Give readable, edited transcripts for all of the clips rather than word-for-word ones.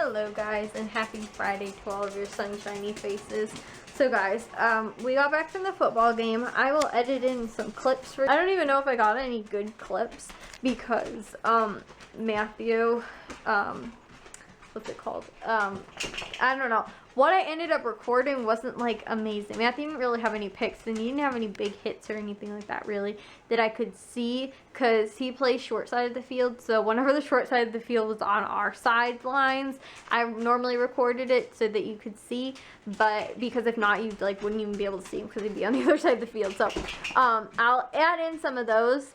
Hello guys, and happy Friday to all of your sunshiny faces. So guys, we got back from the football game. I will edit in some clips for, I don't even know if I got any good clips because Matthew, what's it called? I don't know. What I ended up recording wasn't like amazing. Matthew didn't really have any picks, and he didn't have any big hits or anything like that really that I could see because he plays short side of the field. So whenever the short side of the field was on our sidelines, I normally recorded it so that you could see. But because if not, you like wouldn't even be able to see him because he'd be on the other side of the field. So I'll add in some of those.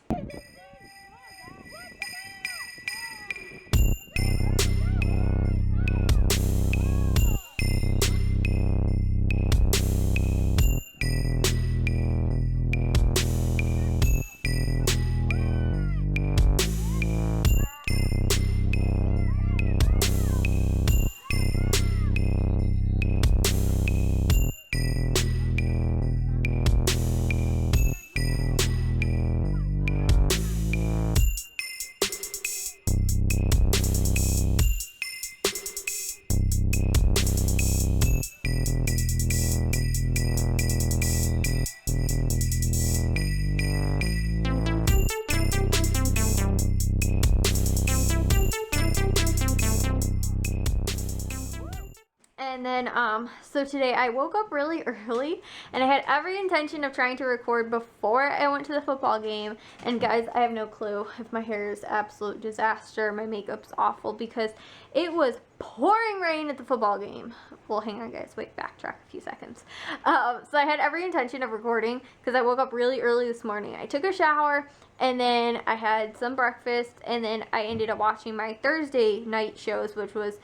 And then, so today I woke up really early, and I had every intention of trying to record before I went to the football game. And guys, I have no clue if my hair is absolute disaster, my makeup's awful, because it was pouring rain at the football game. Well, hang on guys, wait, backtrack a few seconds. So I had every intention of recording because I woke up really early this morning. I took a shower, and then I had some breakfast, and then I ended up watching my Thursday night shows, which was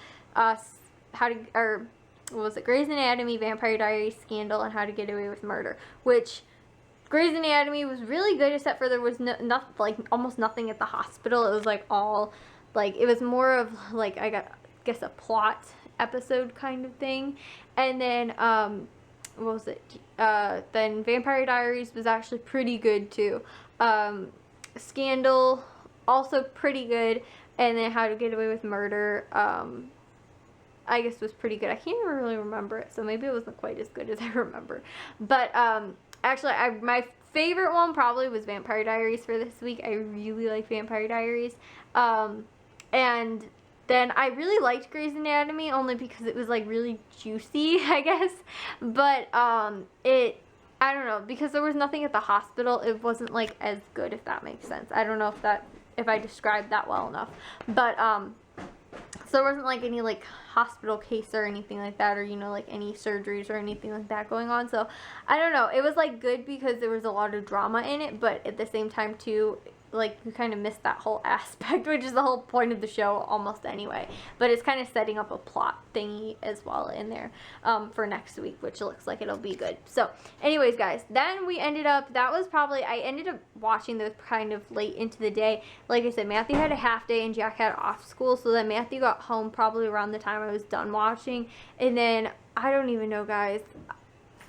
what was it? Grey's Anatomy, Vampire Diaries, Scandal, and How to Get Away with Murder. Which Grey's Anatomy was really good, except for there was almost nothing at the hospital. It was like all like it was more of like guess a plot episode kind of thing. And then what was it? Then Vampire Diaries was actually pretty good too. Scandal also pretty good, and then How to Get Away with Murder I guess was pretty good. I can't even really remember it, so maybe it wasn't quite as good as I remember. But actually, my favorite one probably was Vampire Diaries for this week. I really like Vampire Diaries. And then I really liked Grey's Anatomy only because it was like really juicy, I guess. But I don't know, because there was nothing at the hospital, it wasn't like as good, if that makes sense. I don't know if I described that well enough. But so there wasn't like any like hospital case or anything like that, or you know, like any surgeries or anything like that going on. So I don't know, it was like good because there was a lot of drama in it, but at the same time too, like you kind of missed that whole aspect, which is the whole point of the show almost anyway. But it's kind of setting up a plot thingy as well in there for next week, which looks like it'll be good. So anyways guys, then we ended up, I ended up watching those kind of late into the day. Like I said, Matthew had a half day and Jack had off school, so then Matthew got home probably around the time I was done watching. And then I don't even know guys,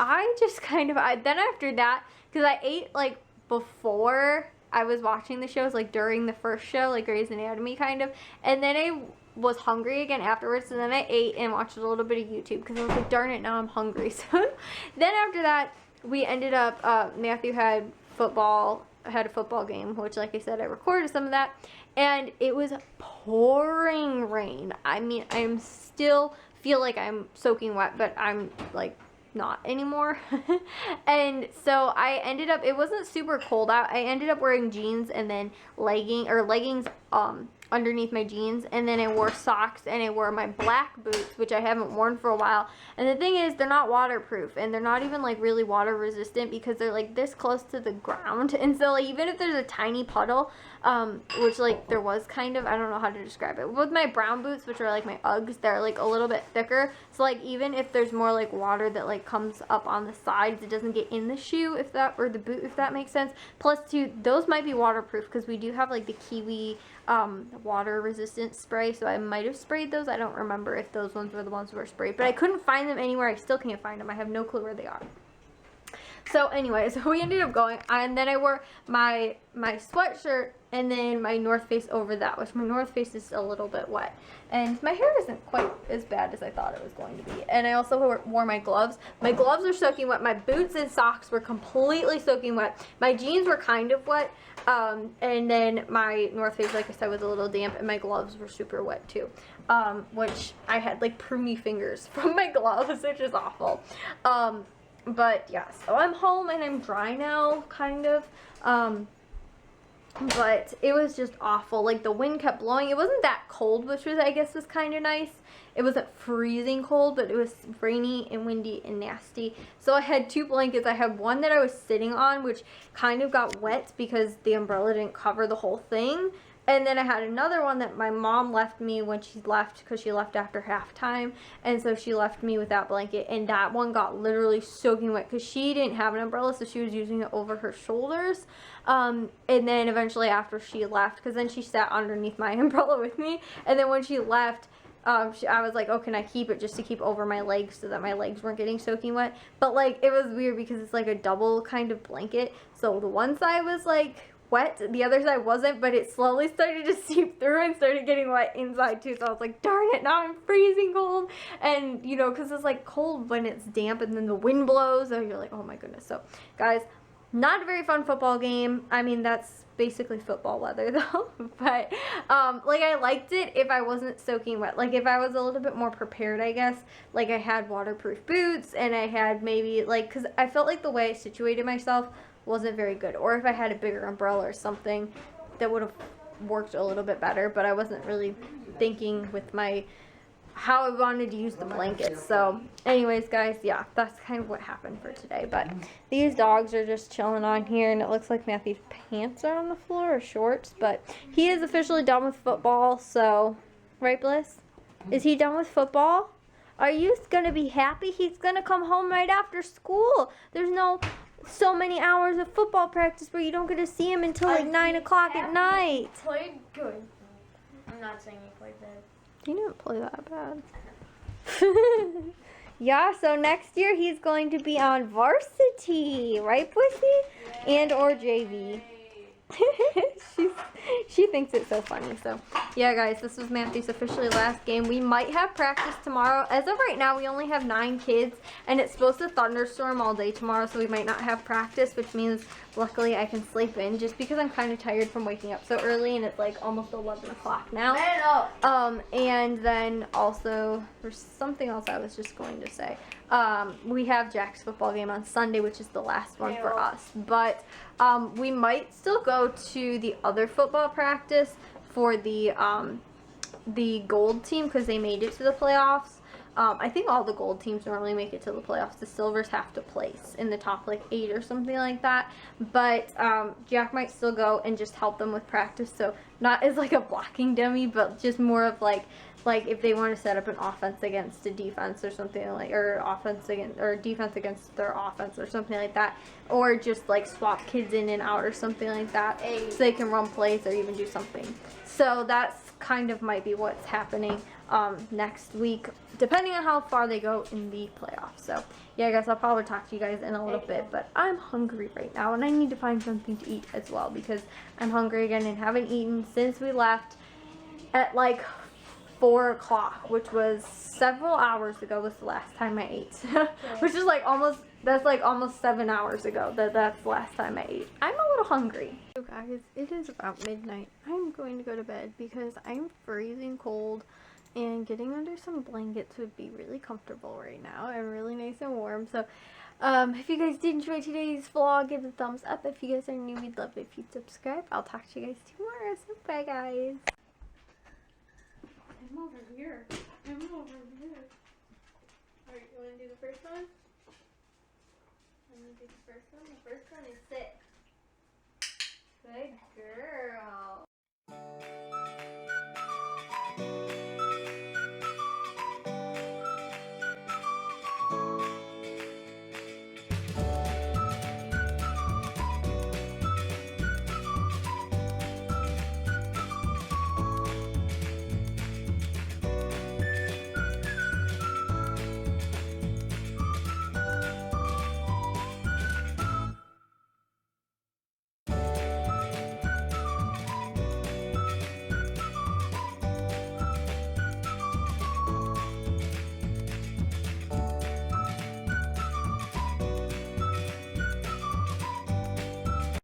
I just kind of, then after that, because I ate like before I was watching the shows, like during the first show, like Grey's Anatomy kind of, and then I was hungry again afterwards, so then I ate and watched a little bit of YouTube because I was like, darn it, now I'm hungry. So then after that, we ended up, Matthew had a football game, which like I said, I recorded some of that, and it was pouring rain. I mean, I still feel like I'm soaking wet, but I'm like not anymore. And so I ended up, it wasn't super cold out. I ended up wearing jeans and then leggings underneath my jeans, and then I wore socks, and I wore my black boots, which I haven't worn for a while. And the thing is, they're not waterproof, and they're not even like really water resistant because they're like this close to the ground. And so like even if there's a tiny puddle, which like there was kind of, I don't know how to describe it. With my brown boots, which are like my Uggs, they're like a little bit thicker, so like even if there's more like water that like comes up on the sides, it doesn't get in the shoe, or the boot, if that makes sense. Plus too, those might be waterproof because we do have like the Kiwi water resistant spray, so I might have sprayed those. I don't remember if those ones were the ones that were sprayed, but I couldn't find them anywhere. I still can't find them. I have no clue where they are. So anyways, we ended up going, and then I wore my sweatshirt and then my North Face over that, which my North Face is a little bit wet. And my hair isn't quite as bad as I thought it was going to be. And I also wore my gloves. My gloves are soaking wet. My boots and socks were completely soaking wet. My jeans were kind of wet. And then my North Face, like I said, was a little damp, and my gloves were super wet too. Which I had like pruny fingers from my gloves, which is awful. But yeah, so I'm home and I'm dry now, kind of. But it was just awful. Like, the wind kept blowing. It wasn't that cold, which was, I guess, was kind of nice. It wasn't freezing cold, but it was rainy and windy and nasty. So I had 2 blankets. I had one that I was sitting on, which kind of got wet because the umbrella didn't cover the whole thing. And then I had another one that my mom left me when she left, because she left after halftime. And so she left me with that blanket. And that one got literally soaking wet because she didn't have an umbrella, so she was using it over her shoulders. And then eventually after she left, because then she sat underneath my umbrella with me. And then when she left, I was like, oh, can I keep it just to keep over my legs so that my legs weren't getting soaking wet? But, like, it was weird because it's like a double kind of blanket. So the one side was, like, wet, the other side wasn't, but it slowly started to seep through and started getting wet inside too. So I was like, darn it, now I'm freezing cold. And, you know, because it's like cold when it's damp and then the wind blows, so you're like, oh my goodness. So, guys, not a very fun football game. I mean, that's basically football weather though. But like, I liked it if I wasn't soaking wet. Like, if I was a little bit more prepared, I guess. Like, I had waterproof boots, and I had maybe, like, because I felt like the way I situated myself wasn't very good. Or if I had a bigger umbrella or something, that would have worked a little bit better. But I wasn't really thinking with my how I wanted to use the blankets. So anyways, guys, yeah, that's kind of what happened for today. But these dogs are just chilling on here, and it looks like Matthew's pants are on the floor, or shorts. But he is officially done with football. So, right, Bliss? Is he done with football? Are you gonna be happy? He's gonna come home right after school. There's no so many hours of football practice where you don't get to see him until like 9 o'clock at night. He played good. I'm not saying he played bad. He didn't play that bad. Yeah, so next year he's going to be on varsity, right, Pussy? And or JV. She thinks it's so funny. So yeah, guys, this was Matthew's officially last game. We might have practice tomorrow. As of right now, we only have 9 kids, and it's supposed to thunderstorm all day tomorrow, so we might not have practice, which means luckily I can sleep in, just because I'm kind of tired from waking up so early, and it's like almost 11 o'clock now. Man up. And then also there's something else I was just going to say. We have Jack's football game on Sunday, which is the last one for us, but we might still go to the other football practice for the gold team, because they made it to the playoffs. I think all the gold teams normally make it to the playoffs. The silvers have to place in the top like 8 or something like that. But Jack might still go and just help them with practice. So not as like a blocking dummy, but just more of like if they want to set up an offense against a defense or something like, or defense against their offense or something like that, or just like swap kids in and out or something like that, so they can run plays or even do something. So that's kind of might be what's happening next week, depending on how far they go in the playoffs. So yeah, I guess I'll probably talk to you guys in a little bit, but I'm hungry right now, and I need to find something to eat as well, because I'm hungry again and haven't eaten since we left at like 4 o'clock, which was several hours ago was the last time I ate. Which is like almost 7 hours ago that's the last time I ate. I'm a little hungry. So guys, it is about midnight. I'm going to go to bed because I'm freezing cold, and getting under some blankets would be really comfortable right now and really nice and warm. So if you guys did enjoy today's vlog, give it a thumbs up. If you guys are new, we'd love it if you'd subscribe. I'll talk to you guys tomorrow. So bye, guys. I'm over here. Alright, you want to do the first one? I'm going to do the first one. The first one is sit.